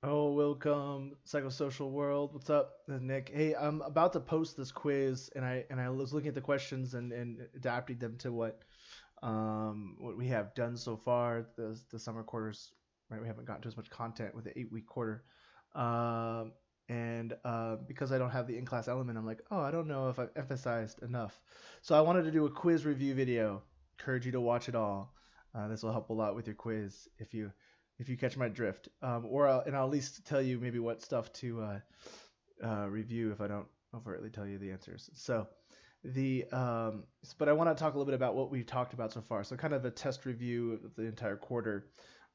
Oh, welcome, psychosocial world. What's up, this is Nick? Hey, I'm about to post this quiz, and I was looking at the questions and adapting them to what we have done so far. The summer quarters, right? We haven't gotten to as much content with the 8 week quarter, um, and because I don't have the in class element, I'm like, oh, I don't know if I've emphasized enough. So I wanted to do a quiz review video. Encourage you to watch it all. This will help a lot with your quiz if you catch my drift. And I'll at least tell you maybe what stuff to review if I don't overtly tell you the answers. But I want to talk a little bit about what we've talked about so far. So kind of a test review of the entire quarter.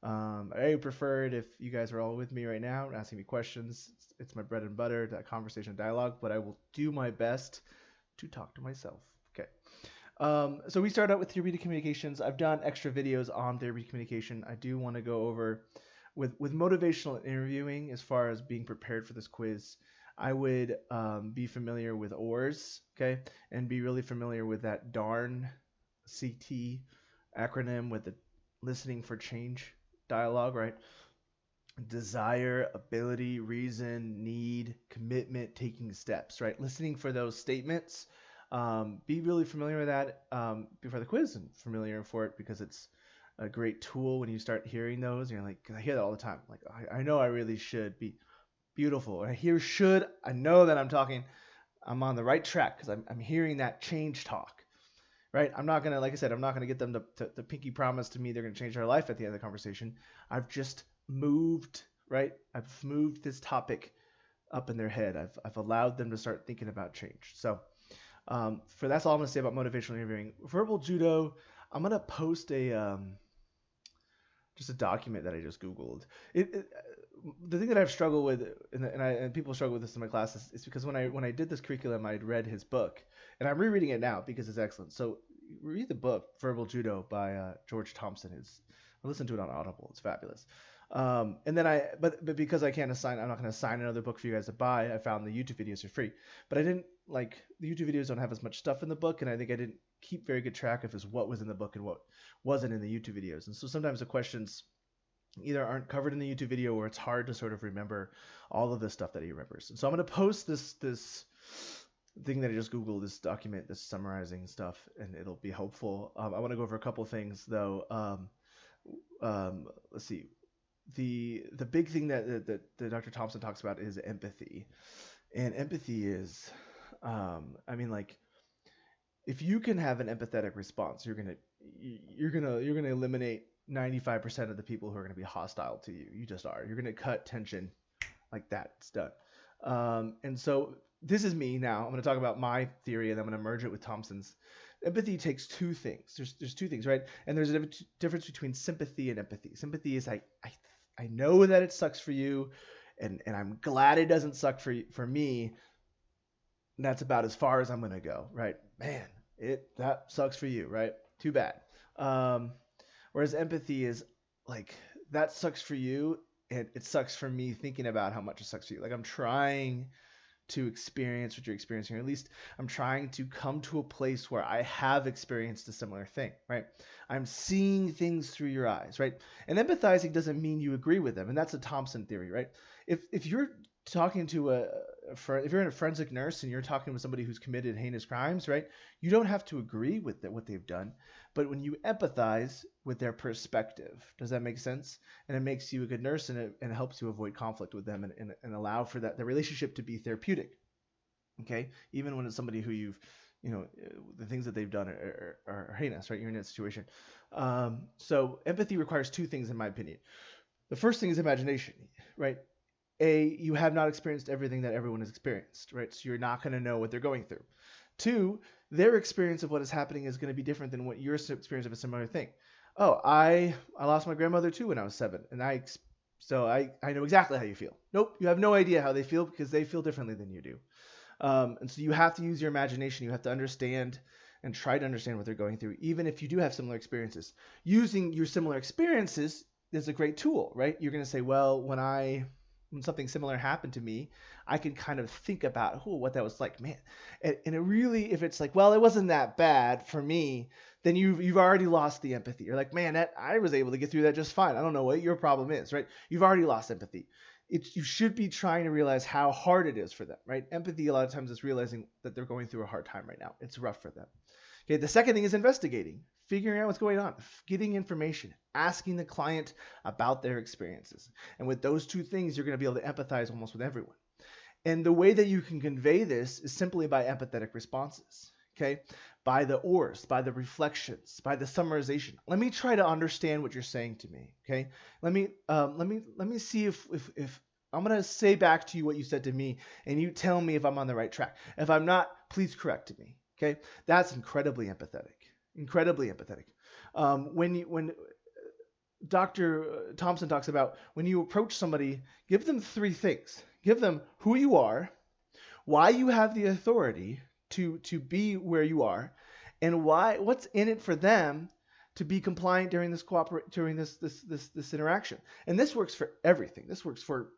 I prefer it if you guys are all with me right now, asking me questions. It's my bread and butter, that conversation dialogue. But I will do my best to talk to myself. Okay. So we start out with therapeutic communications. I've done extra videos on therapeutic communication. I do want to go over with motivational interviewing as far as being prepared for this quiz. I would be familiar with OARS, okay, and be really familiar with that darn CT acronym with the listening for change dialogue, right? Desire, ability, reason, need, commitment, taking steps, right? Listening for those statements. Be really familiar with that before the quiz and familiar for it because it's a great tool when you start hearing those. And you're like, 'cause I hear that all the time. Like, I know I really should be beautiful. And I hear should. I know that I'm on the right track because I'm hearing that change talk, right? I'm not going to, like I said, I'm not going to get them to pinky promise to me they're going to change their life at the end of the conversation. I've just moved, right? I've moved this topic up in their head. I've allowed them to start thinking about change. So for that's all I'm gonna say about motivational interviewing. Verbal judo, I'm gonna post just a document that I just Googled. The thing that I've struggled with, and people struggle with this in my classes, is because when I did this curriculum, I'd read his book, and I'm rereading it now because it's excellent. So read the book Verbal Judo by George Thompson. I listened to it on Audible. It's fabulous. And then but because I can't assign, I'm not going to assign another book for you guys to buy. I found the YouTube videos are free, but I didn't like the YouTube videos don't have as much stuff in the book, and I think I didn't keep very good track of what was in the book and what wasn't in the YouTube videos. And so sometimes the questions either aren't covered in the YouTube video or it's hard to sort of remember all of the stuff that he remembers. And so I'm going to post this thing that I just Googled, this document, this summarizing stuff, and it'll be helpful. I want to go over a couple things though. Let's see. The big thing that Dr. Thompson talks about is empathy, and empathy is, I mean, like if you can have an empathetic response, you're gonna eliminate 95% of the people who are gonna be hostile to you. You just are. You're gonna cut tension like that. It's done. And so this is me now. I'm gonna talk about my theory, and I'm gonna merge it with Thompson's. Empathy takes two things. There's two things, right? And there's a difference between sympathy and empathy. Sympathy is I know that it sucks for you, and I'm glad it doesn't suck for me. And that's about as far as I'm gonna go, right? Man, that sucks for you, right? Too bad. Um, Whereas empathy is like that sucks for you, and it sucks for me thinking about how much it sucks for you. Like I'm trying to experience what you're experiencing, or at least I'm trying to come to a place where I have experienced a similar thing, right? I'm seeing things through your eyes, right? And empathizing doesn't mean you agree with them, and that's a Thompson theory, right? If you're talking to if you're in a forensic nurse and you're talking with somebody who's committed heinous crimes, right? You don't have to agree with what they've done, but when you empathize with their perspective, does that make sense? And it makes you a good nurse, and it helps you avoid conflict with them, and allow for that the relationship to be therapeutic. Okay, even when it's somebody who the things that they've done are heinous, right? You're in that situation. So empathy requires two things, in my opinion. The first thing is imagination, right? You have not experienced everything that everyone has experienced, right? So you're not going to know what they're going through. Two, their experience of what is happening is going to be different than what your experience of a similar thing. Oh, I lost my grandmother too when I was 7, and I know exactly how you feel. Nope, you have no idea how they feel because they feel differently than you do. And so you have to use your imagination. You have to understand and try to understand what they're going through, even if you do have similar experiences. Using your similar experiences is a great tool, right? You're going to say, well, when something similar happened to me, I can kind of think about what that was like, man. And it really, if it's like, well, it wasn't that bad for me, then you've already lost the empathy. You're like, man, I was able to get through that just fine. I don't know what your problem is, right? You've already lost empathy. you should be trying to realize how hard it is for them, right? Empathy a lot of times is realizing that they're going through a hard time right now. It's rough for them. Okay, the second thing is investigating, figuring out what's going on, getting information, asking the client about their experiences. And with those two things, you're going to be able to empathize almost with everyone. And the way that you can convey this is simply by empathetic responses. Okay, by the ors, by the reflections, by the summarization. Let me try to understand what you're saying to me. Okay, let me see if I'm gonna say back to you what you said to me, and you tell me if I'm on the right track. If I'm not, please correct me. Okay, that's incredibly empathetic. Incredibly empathetic. When Dr. Thompson talks about when you approach somebody, give them three things. Give them who you are, why you have the authority to be where you are, and what's in it for them to be compliant during this interaction. And this works for everything. This works for,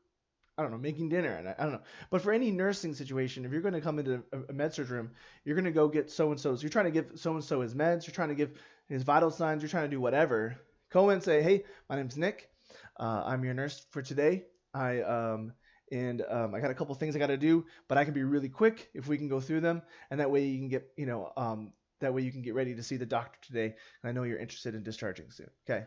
I don't know, making dinner, and I don't know. But for any nursing situation, if you're going to come into a med surg room, you're going to go get so-and-so's. You're trying to give so-and-so his meds. You're trying to give his vital signs. You're trying to do whatever. Go in and say, hey, my name's Nick. I'm your nurse for today. I got a couple things I got to do, but I can be really quick if we can go through them, and that way you can get, that way you can get ready to see the doctor today. And I know you're interested in discharging soon. Okay.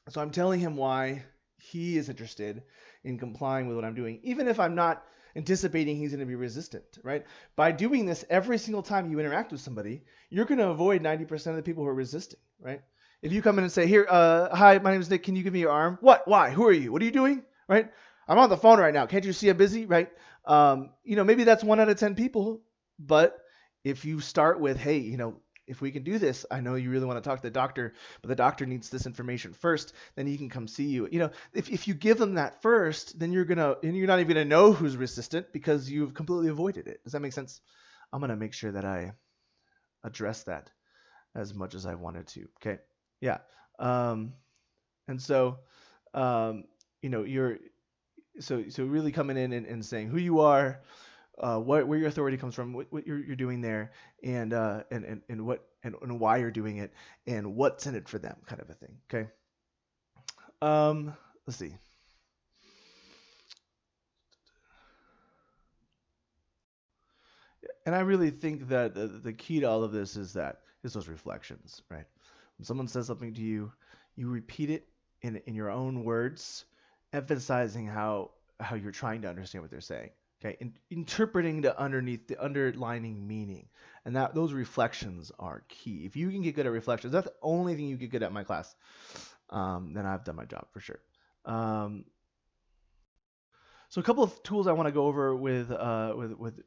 So I'm telling him why he is interested in complying with what I'm doing, even if I'm not anticipating he's going to be resistant, right? By doing this every single time you interact with somebody, you're going to avoid 90% of the people who are resisting, right? If you come in and say, here, hi, my name is Nick. Can you give me your arm? What? Why? Who are you? What are you doing? Right? I'm on the phone right now. Can't you see I'm busy? Right? Maybe that's 1 out of 10 people. But if you start with, hey, if we can do this, I know you really want to talk to the doctor, but the doctor needs this information first, then he can come see you. If you give them that first, then you're not even gonna know who's resistant because you've completely avoided it. Does that make sense? I'm gonna make sure that I address that as much as I wanted to. Okay. Yeah. And so, you're so really coming in and saying who you are, where your authority comes from, what you're doing there, and why you're doing it, and what's in it for them, kind of a thing. Okay. Let's see. And I really think that the key to all of this is those reflections, right? When someone says something to you, you repeat it in your own words, emphasizing how you're trying to understand what they're saying. Okay, interpreting the underlining meaning, and that those reflections are key. If you can get good at reflections, that's the only thing you get good at in my class. Then I've done my job for sure. So a couple of tools I want to go over with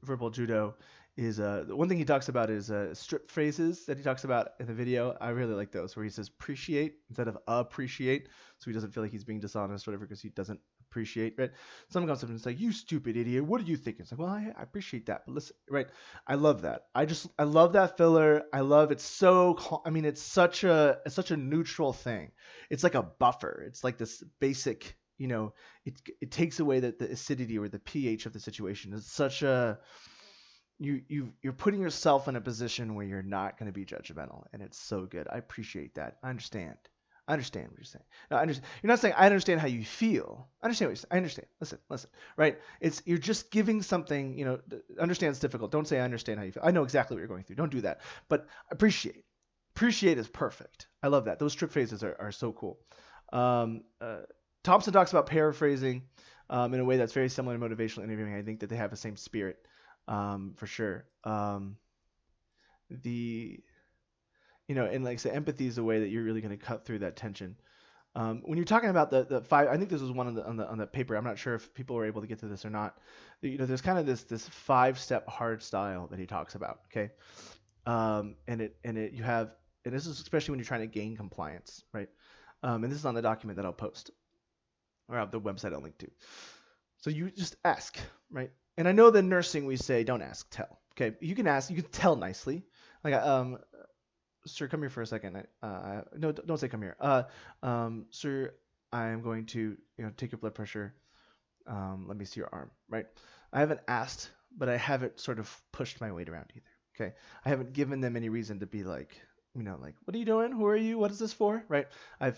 verbal judo is the one thing he talks about is strip phrases that he talks about in the video. I really like those where he says appreciate instead of appreciate, so he doesn't feel like he's being dishonest or whatever because he doesn't appreciate, right? Someone comes up and it's like, you stupid idiot, what do you think? It's like, well, I appreciate that, but listen, right? I love that. I love that filler. I love it's so. I mean, it's such a neutral thing. It's like a buffer. It's like this basic. It takes away the acidity or the pH of the situation. It's such a you're putting yourself in a position where you're not going to be judgmental, and it's so good. I appreciate that. I understand what you're saying. No, you're not saying I understand how you feel. I understand what you're saying. I understand. Listen. Right? You're just giving something. Understand is difficult. Don't say I understand how you feel. I know exactly what you're going through. Don't do that. But appreciate. Appreciate is perfect. I love that. Those strip phrases are so cool. Thompson talks about paraphrasing in a way that's very similar to motivational interviewing. I think that they have the same spirit for sure. And like I said, empathy is a way that you're really going to cut through that tension. When you're talking about the five, I think this was one on the paper. I'm not sure if people were able to get to this or not. There's kind of this 5-step hard style that he talks about. Okay, and this is especially when you're trying to gain compliance, right? And this is on the document that I'll post. Or the website I'll link to. So you just ask, right? And I know that nursing we say don't ask, tell. Okay, you can ask, you can tell nicely. Like, sir, come here for a second. No, don't say come here. Sir, I am going to take your blood pressure. Let me see your arm, right? I haven't asked, but I haven't sort of pushed my weight around either. Okay, I haven't given them any reason to be like, like, what are you doing? Who are you? What is this for? Right? I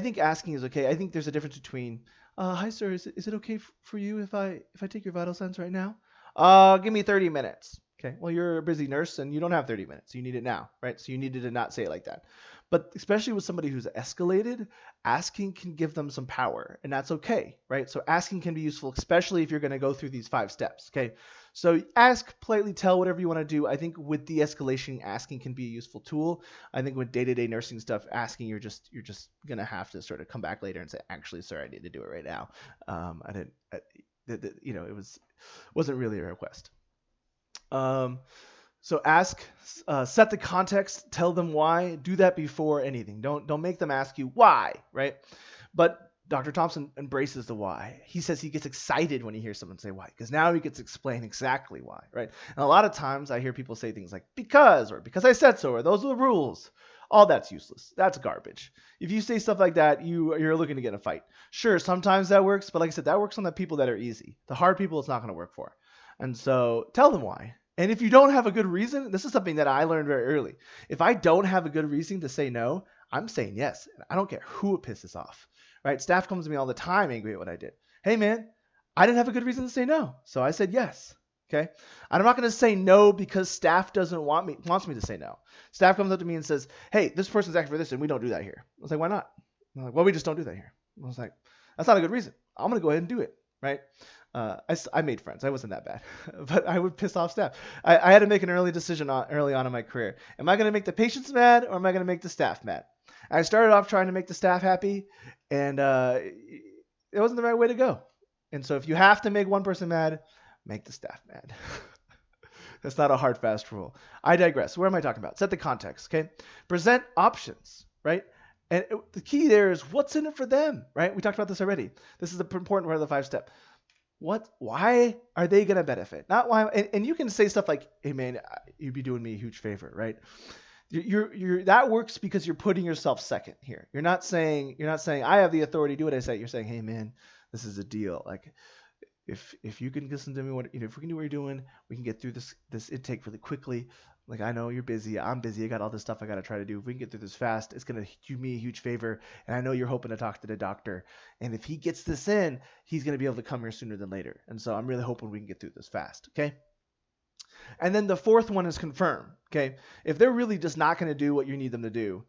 think asking is okay. I think there's a difference between Hi, sir. Is it okay for you if I take your vital signs right now? Give me 30 minutes. Okay. Well, you're a busy nurse and you don't have 30 minutes. You need it now, right? So you needed to not say it like that. But especially with somebody who's escalated, asking can give them some power, and that's okay, right? So asking can be useful, especially if you're going to go through these 5 steps. Okay. So ask, politely tell whatever you want to do. I think with de-escalation, asking can be a useful tool. I think with day-to-day nursing stuff, asking you're just gonna have to sort of come back later and say, actually, sir, I need to do it right now. I didn't, it wasn't really a request. Um, so ask, set the context, tell them why. Do that before anything. Don't make them ask you why, right? But Dr. Thompson embraces the why. He says he gets excited when he hears someone say why, because now he gets to explain exactly why, right? And a lot of times I hear people say things like because, or because I said so, or those are the rules. All that's useless. That's garbage. If you say stuff like that, you're looking to get in a fight. Sure, sometimes that works, but like I said, that works on the people that are easy. The hard people, it's not going to work for. And so tell them why. And if you don't have a good reason, this is something that I learned very early. If I don't have a good reason to say no, I'm saying yes. I don't care who it pisses off, right? Staff comes to me all the time angry at what I did. Hey, man, I didn't have a good reason to say no, so I said yes. Okay, I'm not going to say no because staff doesn't wants me to say no. Staff comes up to me and says, "Hey, this person's asking for this, and we don't do that here." I was like, "Why not?" I'm like, "Well, we just don't do that here." I was like, "That's not a good reason. I'm going to go ahead and do it." Right? I made friends. I wasn't that bad, but I would piss off staff. I had to make an early decision early on in my career. Am I going to make the patients mad or am I going to make the staff mad? I started off trying to make the staff happy, and it wasn't the right way to go. And so if you have to make one person mad, make the staff mad. That's not a hard, fast rule. I digress. Where am I talking about? Set the context, okay? Present options, right? And the key there is what's in it for them, right? We talked about this already. This is the important part of the 5-step. Why are they going to benefit? Not why. And you can say stuff like, hey, man, you'd be doing me a huge favor, right? That works because you're putting yourself second here. You're not saying I have the authority to do what I say. You're saying, hey, man, this is a deal. Like, if you can listen to me, if we can do what you're doing, we can get through this intake really quickly. Like, I know you're busy. I'm busy. I got all this stuff I got to try to do. If we can get through this fast, it's going to do me a huge favor. And I know you're hoping to talk to the doctor. And if he gets this in, he's going to be able to come here sooner than later. And so I'm really hoping we can get through this fast. Okay. And then the fourth one is confirm. Okay. If they're really just not going to do what you need them to do,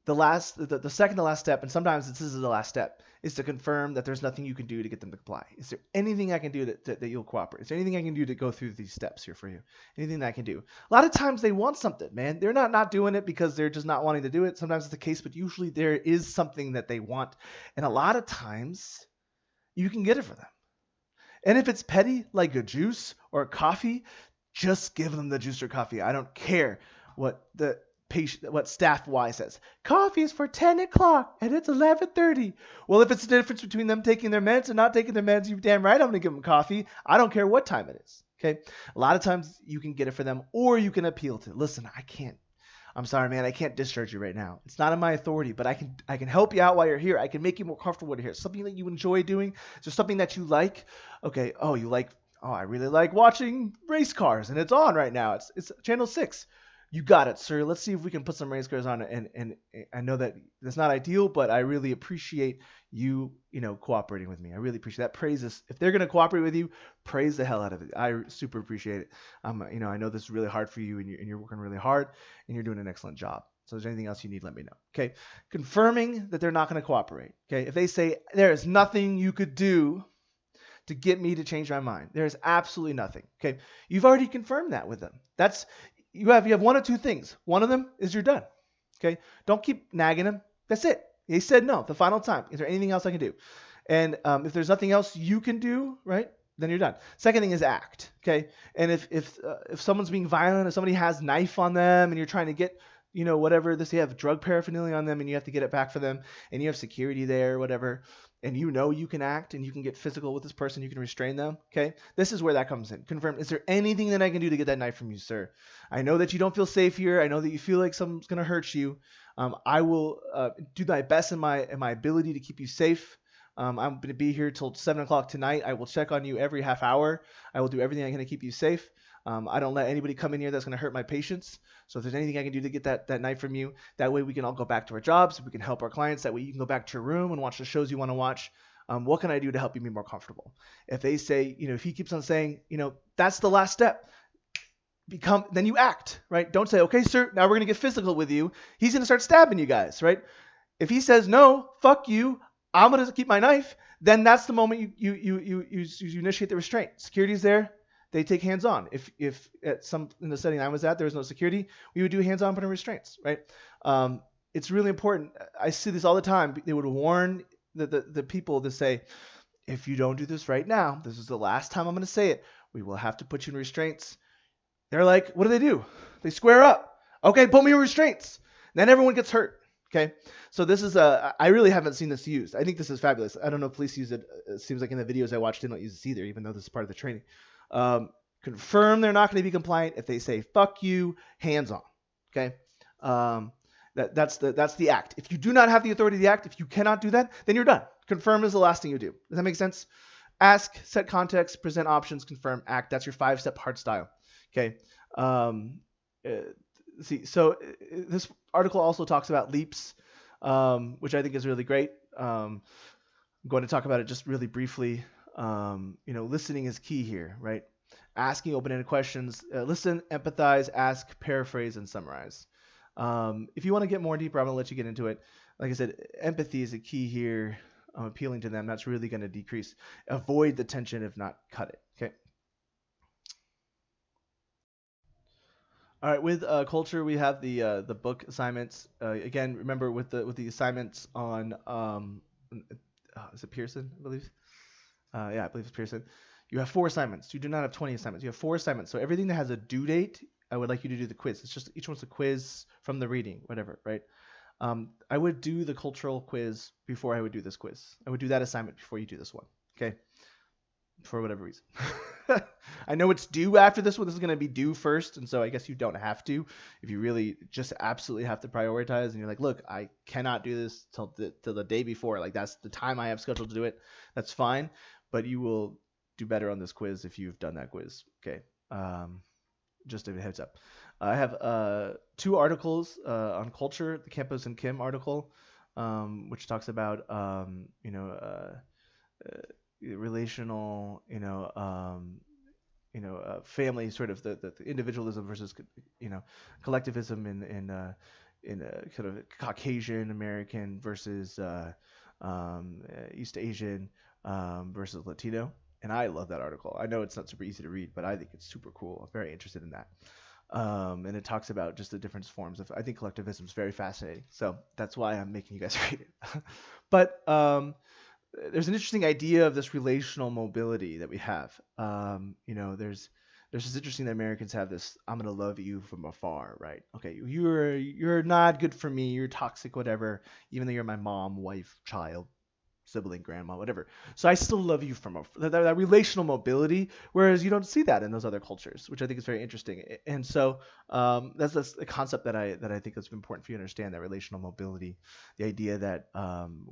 the second to last step, and sometimes this is the last step, is to confirm that there's nothing you can do to get them to comply. Is there anything I can do that you'll cooperate? Is there anything I can do to go through these steps here for you? Anything that I can do? A lot of times they want something, man. They're not doing it because they're just not wanting to do it. Sometimes it's the case, but usually there is something that they want. And a lot of times you can get it for them. And if it's petty, like a juice or a coffee, just give them the juice or coffee. I don't care what staff Y says. Coffee is for 10 o'clock and it's 11:30. Well, if it's the difference between them taking their meds and not taking their meds, you're damn right I'm going to give them coffee. I don't care what time it is. Okay. A lot of times you can get it for them, or you can appeal to, listen, I'm sorry, man, I can't discharge you right now. It's not in my authority, but I can help you out while you're here. I can make you more comfortable here. Something that you enjoy doing. Is there something that you like? Okay. Oh, I really like watching race cars, and it's on right now. It's channel 6. You got it, sir. Let's see if we can put some race cars on. And I know that that's not ideal, but I really appreciate you, cooperating with me. I really appreciate that. Praise this. If they're gonna cooperate with you, praise the hell out of it. I super appreciate it. I know this is really hard for you, and you're working really hard, and you're doing an excellent job. So if there's anything else you need, let me know. Okay. Confirming that they're not going to cooperate. Okay. If they say there is nothing you could do to get me to change my mind, there is absolutely nothing. Okay. You've already confirmed that with them. You have one of two things. One of them is you're done. Okay. Don't keep nagging them. That's it. He said no the final time. Is there anything else I can do? And if there's nothing else you can do, right, then you're done. Second thing is act. Okay. And if someone's being violent, if somebody has knife on them and you're trying to get, whatever they have drug paraphernalia on them and you have to get it back for them and you have security there, whatever, and you can act and you can get physical with this person, you can restrain them. Okay. This is where that comes in. Confirm. Is there anything that I can do to get that knife from you, sir? I know that you don't feel safe here. I know that you feel like someone's going to hurt you. I will do my best in my ability to keep you safe. I'm going to be here till 7 o'clock tonight. I will check on you every half hour. I will do everything I can to keep you safe. I don't let anybody come in here that's going to hurt my patients. So if there's anything I can do to get that knife from you, that way we can all go back to our jobs. We can help our clients. That way you can go back to your room and watch the shows you want to watch. What can I do to help you be more comfortable? If they say, if he keeps on saying, that's the last step, then you act, right? Don't say, okay, sir, now we're going to get physical with you. He's going to start stabbing you guys, right? If he says, no, fuck you, I'm going to keep my knife, then that's the moment you initiate the restraint. Security's there. They take hands on. If at some in the setting I was at, there was no security, we would do hands on putting restraints, right? It's really important. I see this all the time. They would warn the people to say, if you don't do this right now, this is the last time I'm going to say it, we will have to put you in restraints. They're like, what do? They square up. Okay, put me in restraints. Then everyone gets hurt. Okay, so this is I really haven't seen this used. I think this is fabulous. I don't know if police use it. It seems like in the videos I watched, they don't use this either, even though this is part of the training. Confirm they're not going to be compliant. If they say fuck you, hands on. Okay, that's the act. If you do not have the authority to act, if you cannot do that, then you're done. Confirm is the last thing you do. Does that make sense? Ask, set context, present options, confirm, act. That's your 5-step hard style. Okay. So this article also talks about leaps, which I think is really great. I'm going to talk about it just really briefly. Listening is key here, right? Asking open-ended questions, listen, empathize, ask, paraphrase, and summarize. If you want to get more deeper, I'm going to let you get into it. Like I said, empathy is a key here. Appealing to them, that's really going to decrease. Avoid the tension, if not cut it. Okay. All right, with culture, we have the book assignments. Again, remember with the assignments on is it Pearson, I believe? Yeah, I believe it's Pearson. You have 4 assignments. You do not have 20 assignments. You have 4 assignments. So everything that has a due date, I would like you to do the quiz. It's just each one's a quiz from the reading, whatever, right? I would do the cultural quiz before I would do this quiz. I would do that assignment before you do this one. Okay. For whatever reason. I know it's due after this one. This is going to be due first, and so I guess you don't have to. If you really just absolutely have to prioritize, and you're like, look, I cannot do this till the day before. Like that's the time I have scheduled to do it. That's fine, but you will do better on this quiz if you've done that quiz. Okay. Just a heads up. I have 2 articles on culture. The Campos and Kim article, which talks about relational, family, sort of the individualism versus, collectivism in kind of Caucasian American versus East Asian versus Latino. And I love that article. I know it's not super easy to read, but I think it's super cool. I'm very interested in that. And it talks about just the different forms of. I think collectivism is very fascinating. So that's why I'm making you guys read it. But there's an interesting idea of this relational mobility that we have. There's this interesting that Americans have this. I'm gonna love you from afar, right? Okay, you're not good for me. You're toxic, whatever. Even though you're my mom, wife, child, sibling, grandma, whatever. So I still love you from that relational mobility, whereas you don't see that in those other cultures, which I think is very interesting. And so that's a concept that I think is important for you to understand, that relational mobility, the idea that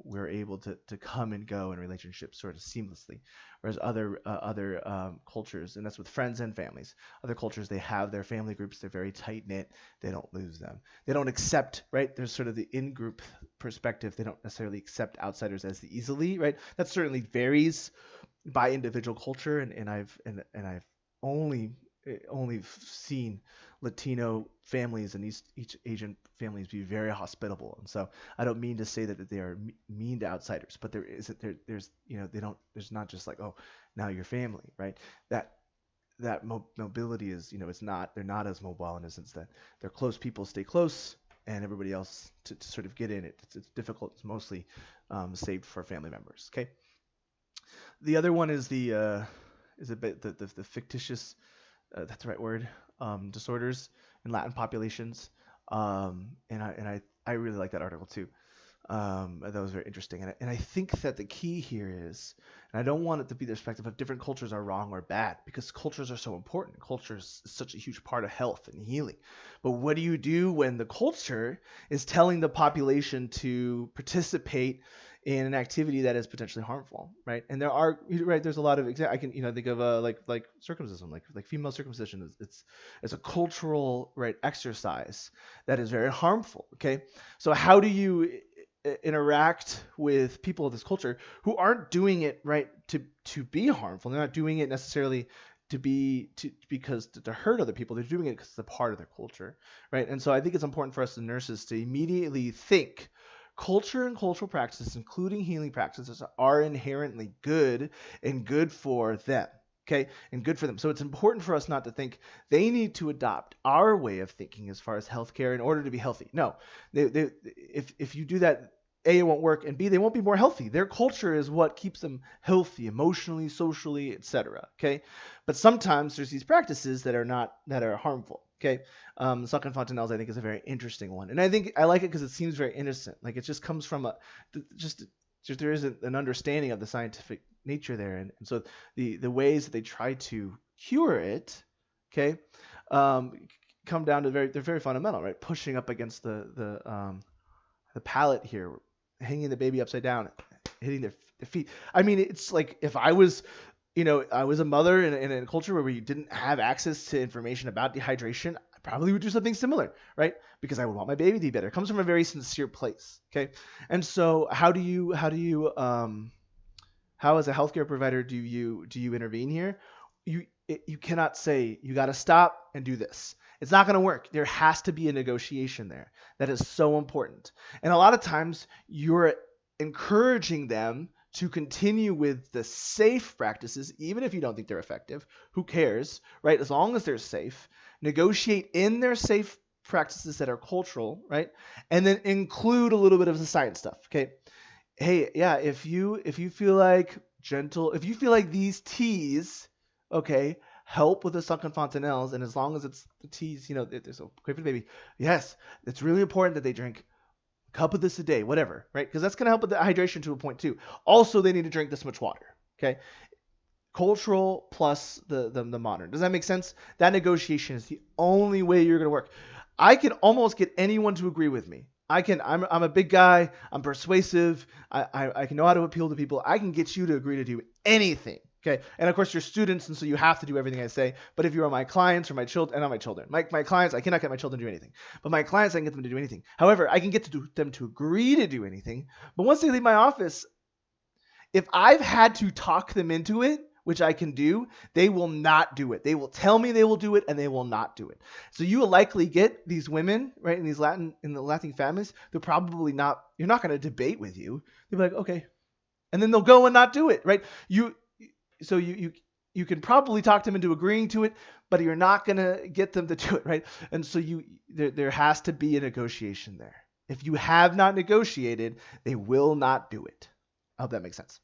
we're able to come and go in relationships sort of seamlessly, whereas other cultures, and that's with friends and families, other cultures, they have their family groups, they're very tight knit, they don't lose them, they don't accept, right? There's sort of the in-group perspective, they don't necessarily accept outsiders as easily, right? That certainly varies by individual culture, and I've only seen Latino families and East Asian families be very hospitable, and so I don't mean to say that they are mean to outsiders, but there's there's not just like, oh, now you're family, right? That mobility is, they're not as mobile in the sense that they're close people stay close, and everybody else to sort of get in it. It's difficult. It's mostly saved for family members. Okay. The other one is the fictitious, that's the right word, disorders in Latin populations, and I really like that article too. That was very interesting, and I think that the key here is, and I don't want it to be the perspective of different cultures are wrong or bad, because cultures are so important. Culture is such a huge part of health and healing. But what do you do when the culture is telling the population to participate in an activity that is potentially harmful, right? And there's a lot of I can think of like circumcision, like female circumcision. It's a cultural, right, exercise that is very harmful. Okay, so how do you interact with people of this culture who aren't doing it right to be harmful. They're not doing it necessarily to hurt other people. They're doing it because it's a part of their culture, right? And so I think it's important for us as nurses to immediately think culture and cultural practices, including healing practices, are inherently good and good for them. Okay, and good for them. So it's important for us not to think they need to adopt our way of thinking as far as healthcare in order to be healthy. No, if you do that, A, it won't work, and B, they won't be more healthy. Their culture is what keeps them healthy emotionally, socially, etc. Okay, but sometimes there's these practices that are harmful. Okay, suck and fontanelles I think is a very interesting one, and I think I like it because it seems very innocent. Like it just comes from just there isn't an understanding of the scientific nature there, and so the ways that they try to cure it, okay, come down to they're very fundamental, right? Pushing up against the palate here, hanging the baby upside down, hitting their feet. I mean, it's like if I was a mother in a culture where we didn't have access to information about dehydration, I probably would do something similar, right? Because I would want my baby to be better. It comes from a very sincere place, okay? And so how as a healthcare provider do you intervene here? You cannot say you got to stop and do this. It's not going to work. There has to be a negotiation there. That is so important. And a lot of times you're encouraging them to continue with the safe practices, even if you don't think they're effective. Who cares, right? As long as they're safe, negotiate in their safe practices that are cultural, right? And then include a little bit of the science stuff, okay? Hey, yeah, if you feel like if you feel like these teas, okay, help with the suck and fontanelles, and as long as it's the teas, there's a great for the baby. Yes, it's really important that they drink a cup of this a day, whatever, right? Because that's going to help with the hydration to a point too. Also, they need to drink this much water, okay? Cultural plus the modern. Does that make sense? That negotiation is the only way you're going to work. I can almost get anyone to agree with me. I'm a big guy. I'm persuasive. I can know how to appeal to people. I can get you to agree to do anything. Okay. And of course you're students, and so you have to do everything I say. But if you are my clients or my children, and not my children, my clients, I cannot get my children to do anything. But my clients, I can get them to do anything. However, I can get them to agree to do anything. But once they leave my office, if I've had to talk them into it, which I can do, they will not do it. They will tell me they will do it, and they will not do it. So you will likely get these women, right, in the Latin families, they're probably not, you're not going to debate with you. They'll be like, okay. And then they'll go and not do it, right? So you can probably talk them into agreeing to it, but you're not going to get them to do it, right? And so there has to be a negotiation there. If you have not negotiated, they will not do it. I hope that makes sense.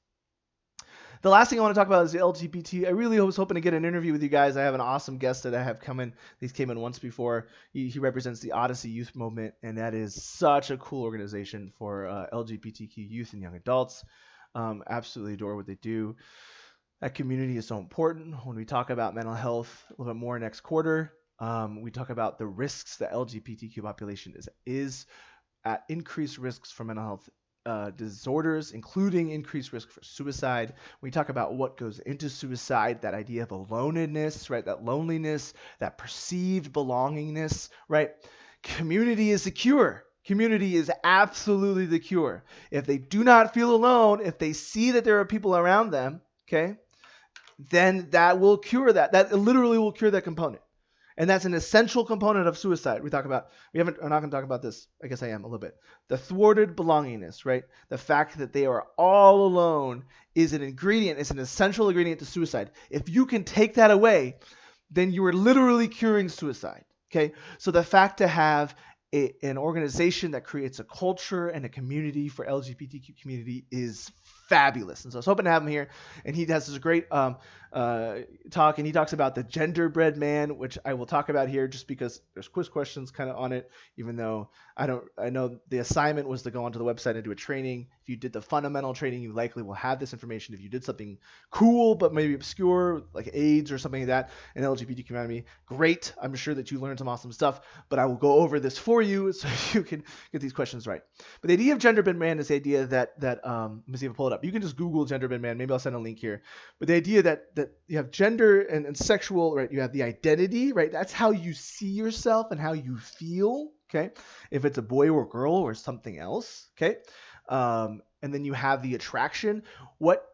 The last thing I want to talk about is the LGBT. I really was hoping to get an interview with you guys. I have an awesome guest that I have coming. He's came in once before. He represents the Odyssey Youth Movement, and that is such a cool organization for LGBTQ youth and young adults. Absolutely adore what they do. That community is so important. When we talk about mental health a little bit more next quarter, we talk about the risks that LGBTQ population is at increased risks for mental health disorders, including increased risk for suicide. We talk about what goes into suicide, that idea of aloneness, right? That loneliness, that perceived belongingness, right? Community is the cure. Community is absolutely the cure. If they do not feel alone, if they see that there are people around them, okay, then that will cure that. That literally will cure that component. And that's an essential component of suicide. We're not going to talk about this. I guess I am a little bit. The thwarted belongingness, right? The fact that they are all alone is an ingredient. It's an essential ingredient to suicide. If you can take that away, then you are literally curing suicide. Okay. So the fact to have an organization that creates a culture and a community for LGBTQ community is fabulous. And so I was hoping to have him here, and he has this great talk, and he talks about the genderbread man, which I will talk about here just because there's quiz questions kind of on it, even though I know the assignment was to go onto the website and do a training. If you did the fundamental training, you likely will have this information. If you did something cool but maybe obscure, like AIDS or something like that, in LGBT community, great. I'm sure that you learned some awesome stuff, but I will go over this for you so you can get these questions right. But the idea of genderbread man is the idea that let me see if I pull it up. You can just Google genderbread man. Maybe I'll send a link here. But the idea that you have gender and sexual, right? You have the identity, right? That's how you see yourself and how you feel. Okay. If it's a boy or girl or something else. Okay. and then you have the attraction. What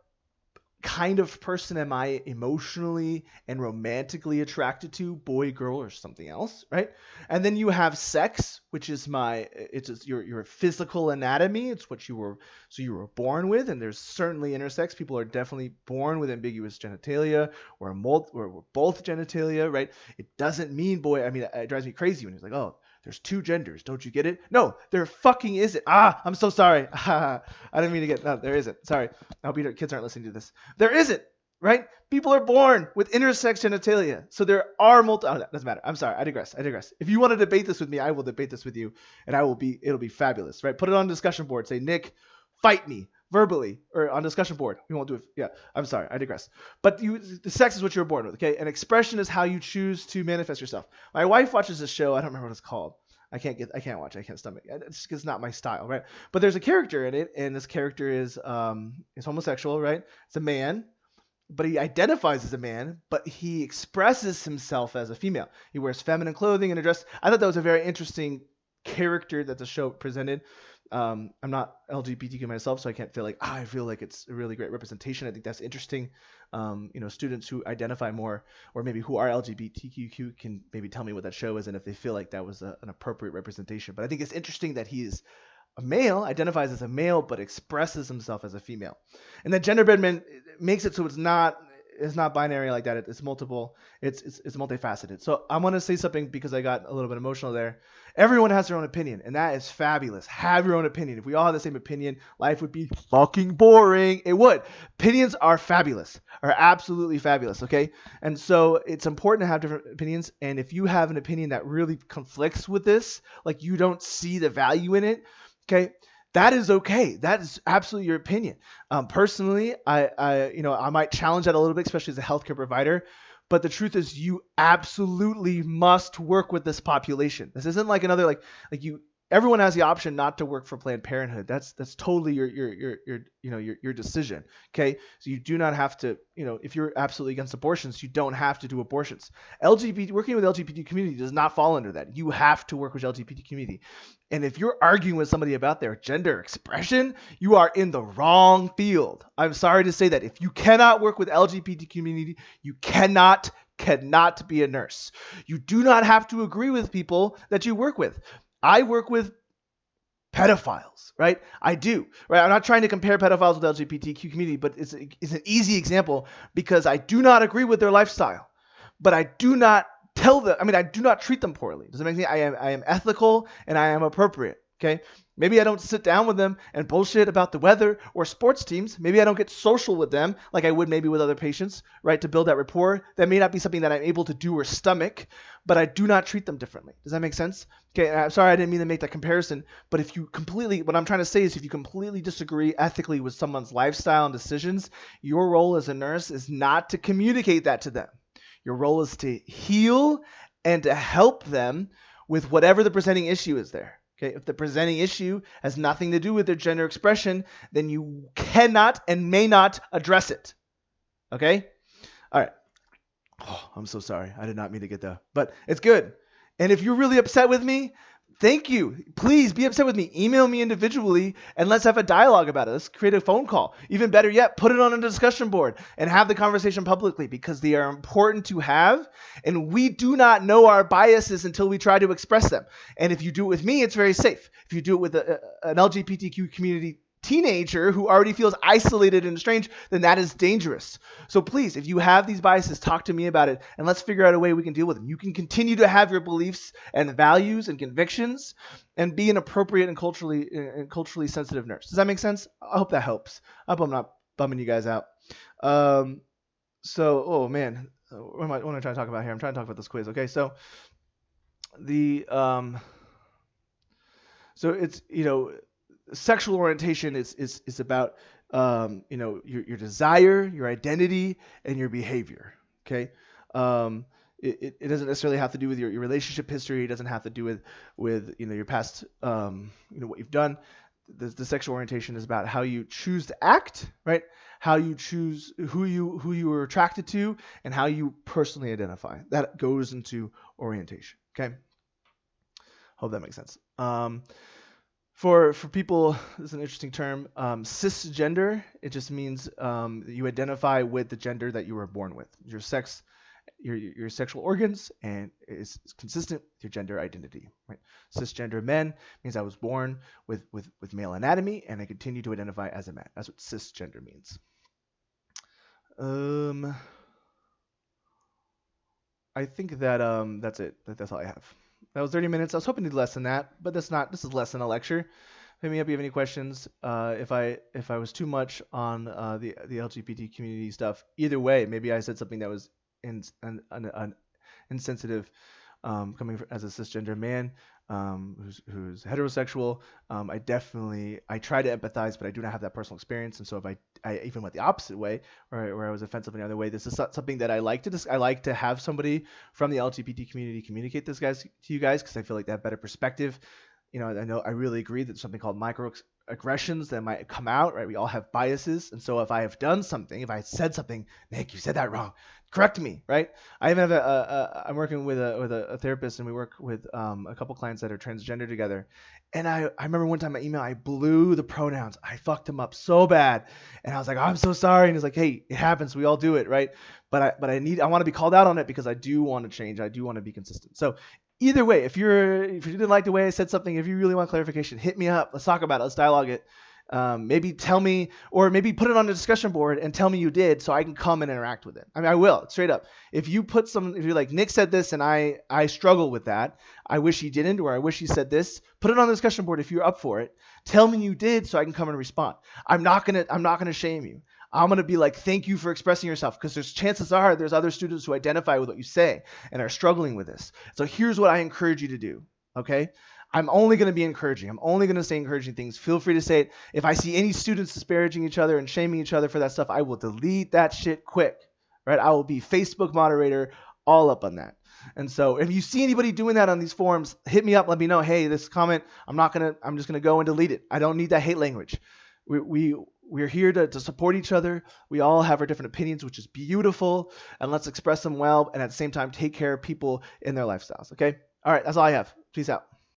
kind of person am I emotionally and romantically attracted to, boy, girl, or something else, right? And then you have sex, which is your physical anatomy. It's what you were born with, and there's certainly intersex. People are definitely born with ambiguous genitalia or both genitalia, right? It doesn't mean, boy, I mean, it drives me crazy when it's like, oh, there's two genders. Don't you get it? No, there fucking isn't. I'm so sorry. I didn't mean to get. No, there isn't. Sorry. I hope your kids aren't listening to this. There isn't, right? People are born with intersex genitalia. So there are multiple. Oh, that doesn't matter. I'm sorry. I digress. If you want to debate this with me, I will debate this with you, and it'll be fabulous, right? Put it on discussion board. Say, Nick, fight me verbally or on discussion board. We won't do it. Yeah, I'm sorry. I digress. But the sex is what you were born with, okay? And expression is how you choose to manifest yourself. My wife watches this show. I don't remember what it's called. I can't watch it. I can't stomach it. It's not my style, right? But there's a character in it, and this character is homosexual, right? It's a man, but he identifies as a man, but he expresses himself as a female. He wears feminine clothing and a dress. I thought that was a very interesting character that the show presented. I'm not LGBTQ myself, so I can't feel like I feel like it's a really great representation. I think that's interesting. Students who identify more, or maybe who are LGBTQ, can maybe tell me what that show is and if they feel like that was an appropriate representation. But I think it's interesting that he is a male, identifies as a male, but expresses himself as a female. And then genderbend men makes it so it's not binary like that. It's multiple. It's multifaceted. So I want to say something because I got a little bit emotional there. Everyone has their own opinion, and that is fabulous. Have your own opinion. If we all had the same opinion, life would be fucking boring. It would. Opinions are fabulous, are absolutely fabulous, okay? And so it's important to have different opinions, and if you have an opinion that really conflicts with this, like you don't see the value in it, okay, that is okay. That is absolutely your opinion. Personally, I might challenge that a little bit, especially as a healthcare provider. But the truth is, you absolutely must work with this population. This isn't like another everyone has the option not to work for Planned Parenthood. That's totally your decision. Okay, so you do not have to. If you're absolutely against abortions, you don't have to do abortions. Working with LGBT community does not fall under that. You have to work with LGBT community. And if you're arguing with somebody about their gender expression, you are in the wrong field. I'm sorry to say that. If you cannot work with LGBT community, you cannot be a nurse. You do not have to agree with people that you work with. I work with pedophiles, right? I do, right? I'm not trying to compare pedophiles with LGBTQ community, but it's an easy example because I do not agree with their lifestyle, but I do not I do not treat them poorly. Does that make sense? I am ethical and I am appropriate. Okay. Maybe I don't sit down with them and bullshit about the weather or sports teams. Maybe I don't get social with them like I would maybe with other patients, right? To build that rapport. That may not be something that I'm able to do or stomach, but I do not treat them differently. Does that make sense? Okay. I'm sorry, I didn't mean to make that comparison, but what I'm trying to say is if you completely disagree ethically with someone's lifestyle and decisions, your role as a nurse is not to communicate that to them. Your role is to heal and to help them with whatever the presenting issue is there. Okay, if the presenting issue has nothing to do with their gender expression, then you cannot and may not address it. Okay? All right. Oh, I'm so sorry. I did not mean to get that. But it's good. And if you're really upset with me, thank you. Please be upset with me. Email me individually and let's have a dialogue about it. Let's create a phone call. Even better yet, put it on a discussion board and have the conversation publicly because they are important to have. And we do not know our biases until we try to express them. And if you do it with me, it's very safe. If you do it with an LGBTQ community teenager who already feels isolated and estranged, then that is dangerous. So please, if you have these biases, talk to me about it and let's figure out a way we can deal with them. You can continue to have your beliefs and values and convictions and be an appropriate and culturally sensitive nurse. Does that make sense? I hope that helps. I hope I'm not bumming you guys out. Oh man, what am I trying to talk about here? I'm trying to talk about this quiz. Okay, so it's sexual orientation is about your desire, your identity, and your behavior. Okay, it doesn't necessarily have to do with your relationship history. It doesn't have to do with your past, what you've done. The sexual orientation is about how you choose to act, right? How you choose who you are attracted to, and how you personally identify. That goes into orientation. Okay, hope that makes sense. For people, this is an interesting term. Cisgender, it just means you identify with the gender that you were born with. Your sex, your sexual organs, and is consistent with your gender identity. Right? Cisgender men means I was born with male anatomy, and I continue to identify as a man. That's what cisgender means. I think that that's it. That's all I have. That was 30 minutes. I was hoping to do less than that, but that's not. This is less than a lecture. Hit me up if you have any questions. If I was too much on the LGBT community stuff, either way, maybe I said something that was insensitive, as a cisgender man, who's heterosexual. I try to empathize, but I do not have that personal experience, and so if I even went the opposite way, where I was offensive in the other way, this is something that I like to I like to have somebody from the LGBT community communicate this to you guys, because I feel like they have better perspective. I really agree that there's something called microaggressions that might come out, right? We all have biases. And so if I have done something, if I said something, Nick, you said that wrong, correct me, right? I even have I'm working with a therapist, and we work with a couple clients that are transgender together. And I remember one time my email, I blew the pronouns. I fucked him up so bad. And I was like, oh, I'm so sorry. And he's like, hey, it happens. We all do it, right? But I want to be called out on it, because I do want to change. I do want to be consistent. So either way, if you didn't like the way I said something, if you really want clarification, hit me up. Let's talk about it. Let's dialogue it. Maybe tell me, or maybe put it on the discussion board and tell me you did, so I can come and interact with it. I mean, I will, straight up. If you're like, Nick said this and I struggle with that, I wish he didn't, or I wish he said this, put it on the discussion board if you're up for it. Tell me you did, so I can come and respond. I'm not gonna shame you. I'm going to be like, thank you for expressing yourself, because chances are there's other students who identify with what you say and are struggling with this. So here's what I encourage you to do, okay? I'm only going to be encouraging. I'm only going to say encouraging things. Feel free to say it. If I see any students disparaging each other and shaming each other for that stuff, I will delete that shit quick, right? I will be Facebook moderator, all up on that. And so if you see anybody doing that on these forums, hit me up. Let me know, hey, this comment, I'm just going to go and delete it. I don't need that hate language. We're here to support each other. We all have our different opinions, which is beautiful. And let's express them well, and at the same time, take care of people in their lifestyles. Okay? All right. That's all I have. Peace out.